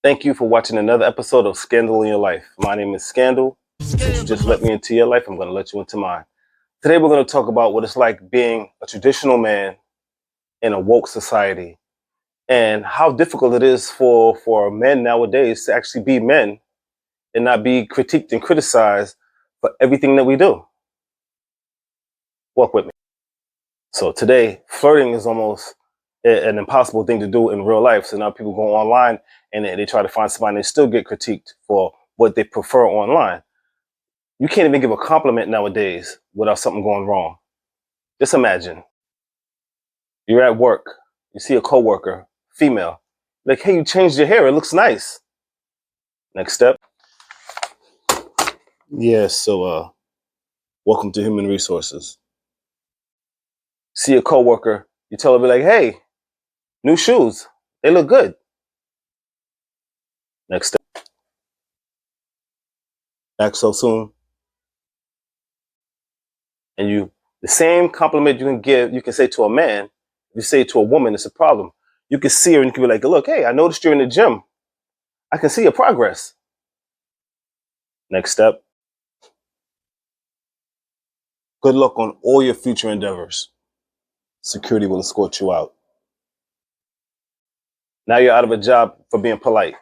Thank you for watching another episode of Scandal in Your Life. My name is Scandal. Since you just let me into your life, I'm going to let you into mine. Today, we're going to talk about what it's like being a traditional man in a woke society and how difficult it is for men nowadays to actually be men and not be critiqued and criticized for everything that we do. Walk with me. So today, flirting is almost an impossible thing to do in real life. So now people go online and they try to find somebody and they still get critiqued for what they prefer online. You can't even give a compliment nowadays without something going wrong. Just imagine you're at work, you see a coworker, female, like, hey, you changed your hair, it looks nice. Next step. Yes, so welcome to Human Resources. See a coworker, you tell her, be like, hey, new shoes, they look good. Next step. Back so soon. And the same compliment you can say to a man, if you say it to a woman, it's a problem. You can see her and you can be like, look, hey, I noticed you're in the gym. I can see your progress. Next step. Good luck on all your future endeavors. Security will escort you out. Now you're out of a job for being polite.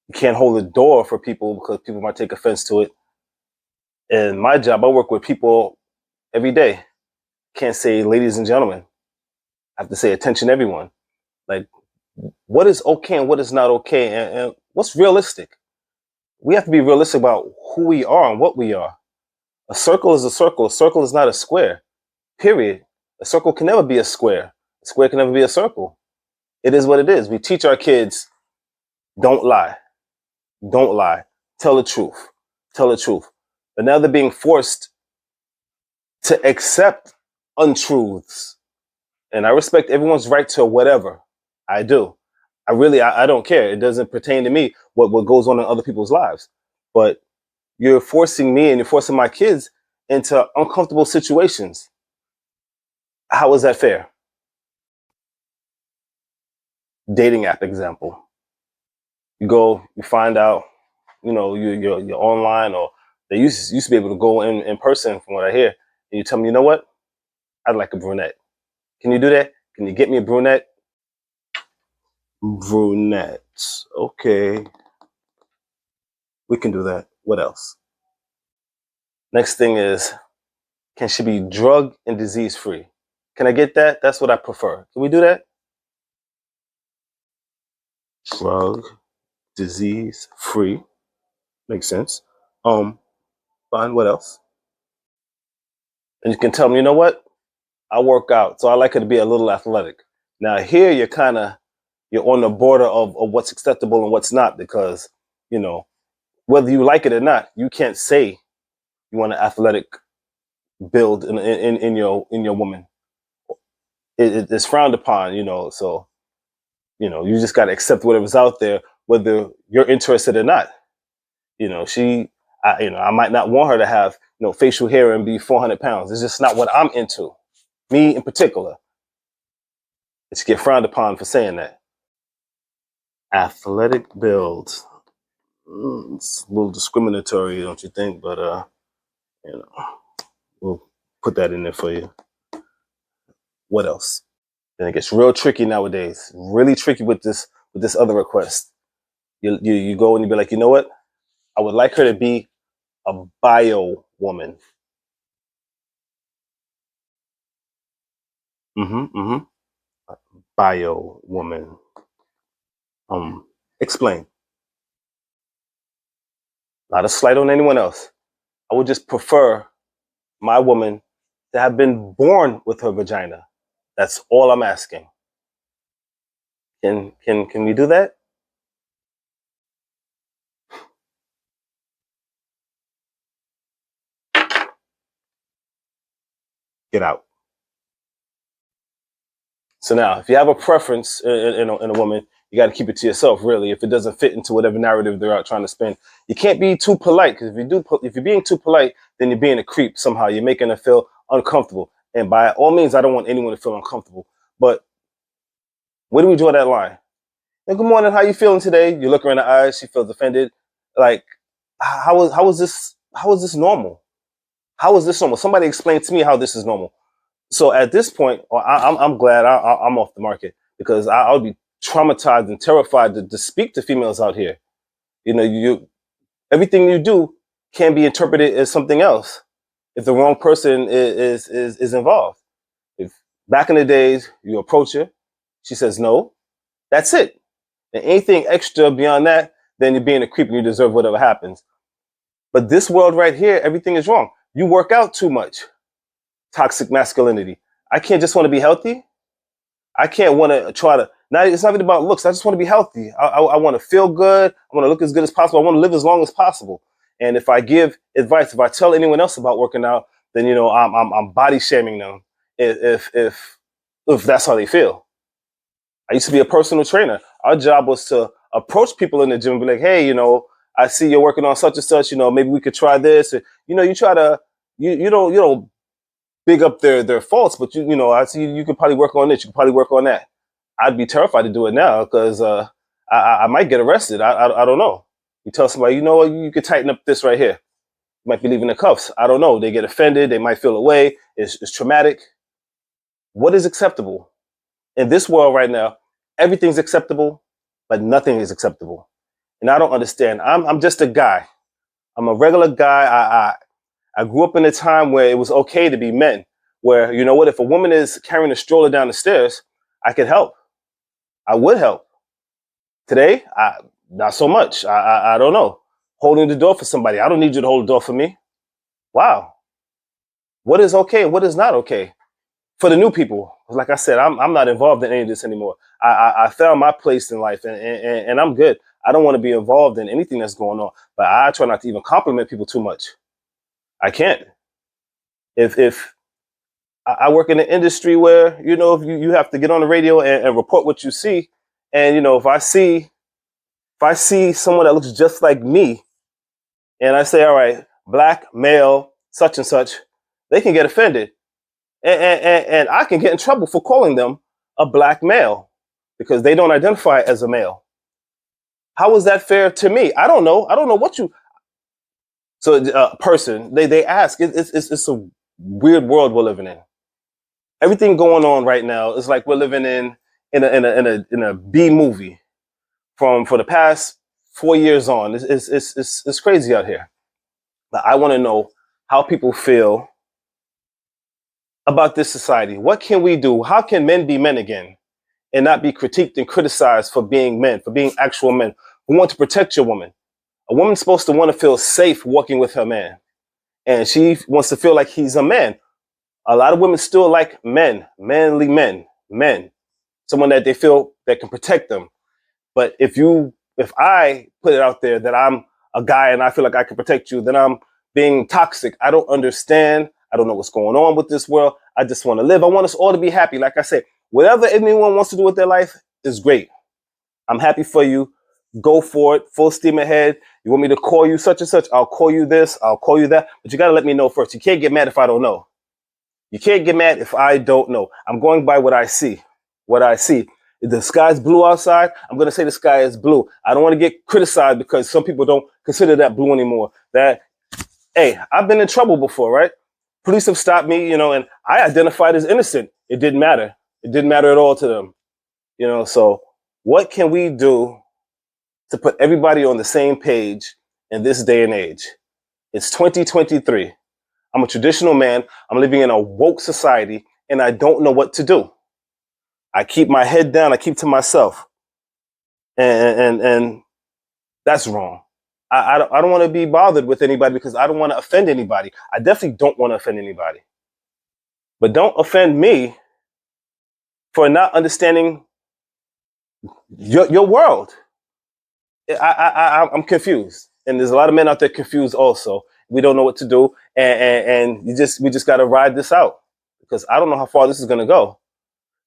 You can't hold the door for people because people might take offense to it. In my job, I work with people every day. Can't say ladies and gentlemen. I have to say attention everyone. Like, what is okay and what is not okay and what's realistic? We have to be realistic about who we are and what we are. A circle is a circle. A circle is not a square. Period. A circle can never be a square. A square can never be a circle. It is what it is. We teach our kids, don't lie. Don't lie. Tell the truth. Tell the truth. But now they're being forced to accept untruths. And I respect everyone's right to whatever. I do. I don't care. It doesn't pertain to me what goes on in other people's lives. But you're forcing me and you're forcing my kids into uncomfortable situations. How is that fair? Dating app example. You go, you find out, you're online, or they used to be able to go in person from what I hear. And you tell me, you know what? I'd like a brunette. Can you do that? Can you get me a brunette? Brunette. Okay. We can do that. What else? Next thing is, can she be drug and disease free? Can I get that? That's what I prefer. Can we do that? Drug, disease free. Makes sense. Fine. What else? And you can tell me, you know what? I work out, so I like her to be a little athletic. Now here you're on the border of what's acceptable and what's not, because whether you like it or not, you can't say you want an athletic build in your woman. It's frowned upon, so you just got to accept whatever's out there, whether you're interested or not. I might not want her to have facial hair and be 400 pounds. It's just not what I'm into. Me in particular. It's get frowned upon for saying that. Athletic build. It's a little discriminatory, don't you think? But we'll put that in there for you. What else? Then it gets real tricky nowadays. Really tricky with this other request. You go and you be like, you know what? I would like her to be a bio woman. Bio woman. Explain. Not a slight on anyone else. I would just prefer my woman to have been born with her vagina. That's all I'm asking. Can we do that? Get out. So now, if you have a preference in a woman, you got to keep it to yourself. Really, if it doesn't fit into whatever narrative they're out trying to spin, you can't be too polite, because if you're being too polite, then you're being a creep somehow. You're making her feel uncomfortable, and by all means, I don't want anyone to feel uncomfortable. But where do we draw that line? Hey, good morning. How you feeling today? You look her in the eyes. She feels offended. Like, how is this normal? How is this normal? Somebody explain to me how this is normal. So at this point, I'm glad I'm off the market because I would be traumatized and terrified to speak to females out here. You everything you do can be interpreted as something else if the wrong person is involved. If back in the days you approach her, she says no, that's it. And anything extra beyond that, then you're being a creep and you deserve whatever happens. But this world right here, everything is wrong. You work out too much. Toxic masculinity. I can't just want to be healthy. I can't want to try to. Now it's not even about looks. I just want to be healthy. I want to feel good. I want to look as good as possible. I want to live as long as possible. And if I give advice, if I tell anyone else about working out, then I'm body shaming them. If that's how they feel. I used to be a personal trainer. Our job was to approach people in the gym and be like, hey, I see you're working on such and such. Maybe we could try this. And, you try to you don't big up their faults, but I see you could probably work on this. You could probably work on that. I'd be terrified to do it now because I might get arrested. I don't know. You tell somebody, you could tighten up this right here. You might be leaving the cuffs. I don't know. They get offended. They might feel away. It's traumatic. What is acceptable? In this world right now, everything's acceptable, but nothing is acceptable. And I don't understand. I'm just a guy. I'm a regular guy. I grew up in a time where it was okay to be men, where, if a woman is carrying a stroller down the stairs, I could help. I would help. Today, not so much. I don't know. Holding the door for somebody. I don't need you to hold the door for me. Wow. What is okay and what is not okay? For the new people, like I said, I'm not involved in any of this anymore. I found my place in life and I'm good. I don't want to be involved in anything that's going on, but I try not to even compliment people too much. I can't. If I work in an industry where, if you have to get on the radio and report what you see. And, if I see someone that looks just like me and I say, all right, black, male, such and such, they can get offended. And I can get in trouble for calling them a black male because they don't identify as a male. How is that fair to me? I don't know. I don't know what you. So person, they ask. It's a weird world we're living in. Everything going on right now is like we're living in a B movie for the past 4 years on. It's crazy out here. But I want to know how people feel about this society. What can we do? How can men be men again and not be critiqued and criticized for being men, for being actual men who want to protect your woman? A woman's supposed to want to feel safe walking with her man, and she wants to feel like he's a man. A lot of women still like men, manly men, someone that they feel that can protect them. But if I put it out there that I'm a guy and I feel like I can protect you, then I'm being toxic. I don't understand. I don't know what's going on with this world. I just want to live. I want us all to be happy. Like I said, whatever anyone wants to do with their life is great. I'm happy for you. Go for it. Full steam ahead. You want me to call you such and such? I'll call you this. I'll call you that. But you got to let me know first. You can't get mad if I don't know. You can't get mad if I don't know. I'm going by what I see. What I see. If the sky's blue outside, I'm going to say the sky is blue. I don't want to get criticized because some people don't consider that blue anymore. Hey, I've been in trouble before, right? Police have stopped me, and I identified as innocent. It didn't matter. It didn't matter at all to them. So what can we do to put everybody on the same page in this day and age? It's 2023. I'm a traditional man. I'm living in a woke society, and I don't know what to do. I keep my head down. I keep to myself, and that's wrong. I don't want to be bothered with anybody because I don't want to offend anybody. I definitely don't want to offend anybody. But don't offend me for not understanding your world. I'm confused, and there's a lot of men out there confused also. We don't know what to do, and we just got to ride this out because I don't know how far this is going to go.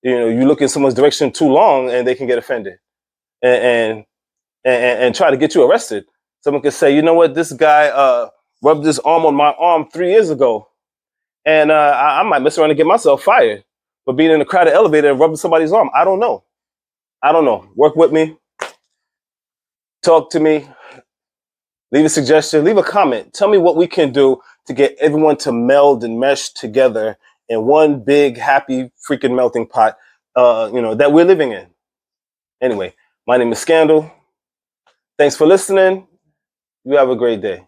You look in someone's direction too long, and they can get offended, and try to get you arrested. Someone could say, you know what, this guy rubbed his arm on my arm 3 years ago, and I might mess around and get myself fired for being in a crowded elevator and rubbing somebody's arm. I don't know. Work with me. Talk to me. Leave a suggestion. Leave a comment. Tell me what we can do to get everyone to meld and mesh together in one big, happy, freaking melting pot, that we're living in. Anyway, my name is Scandal. Thanks for listening. You have a great day.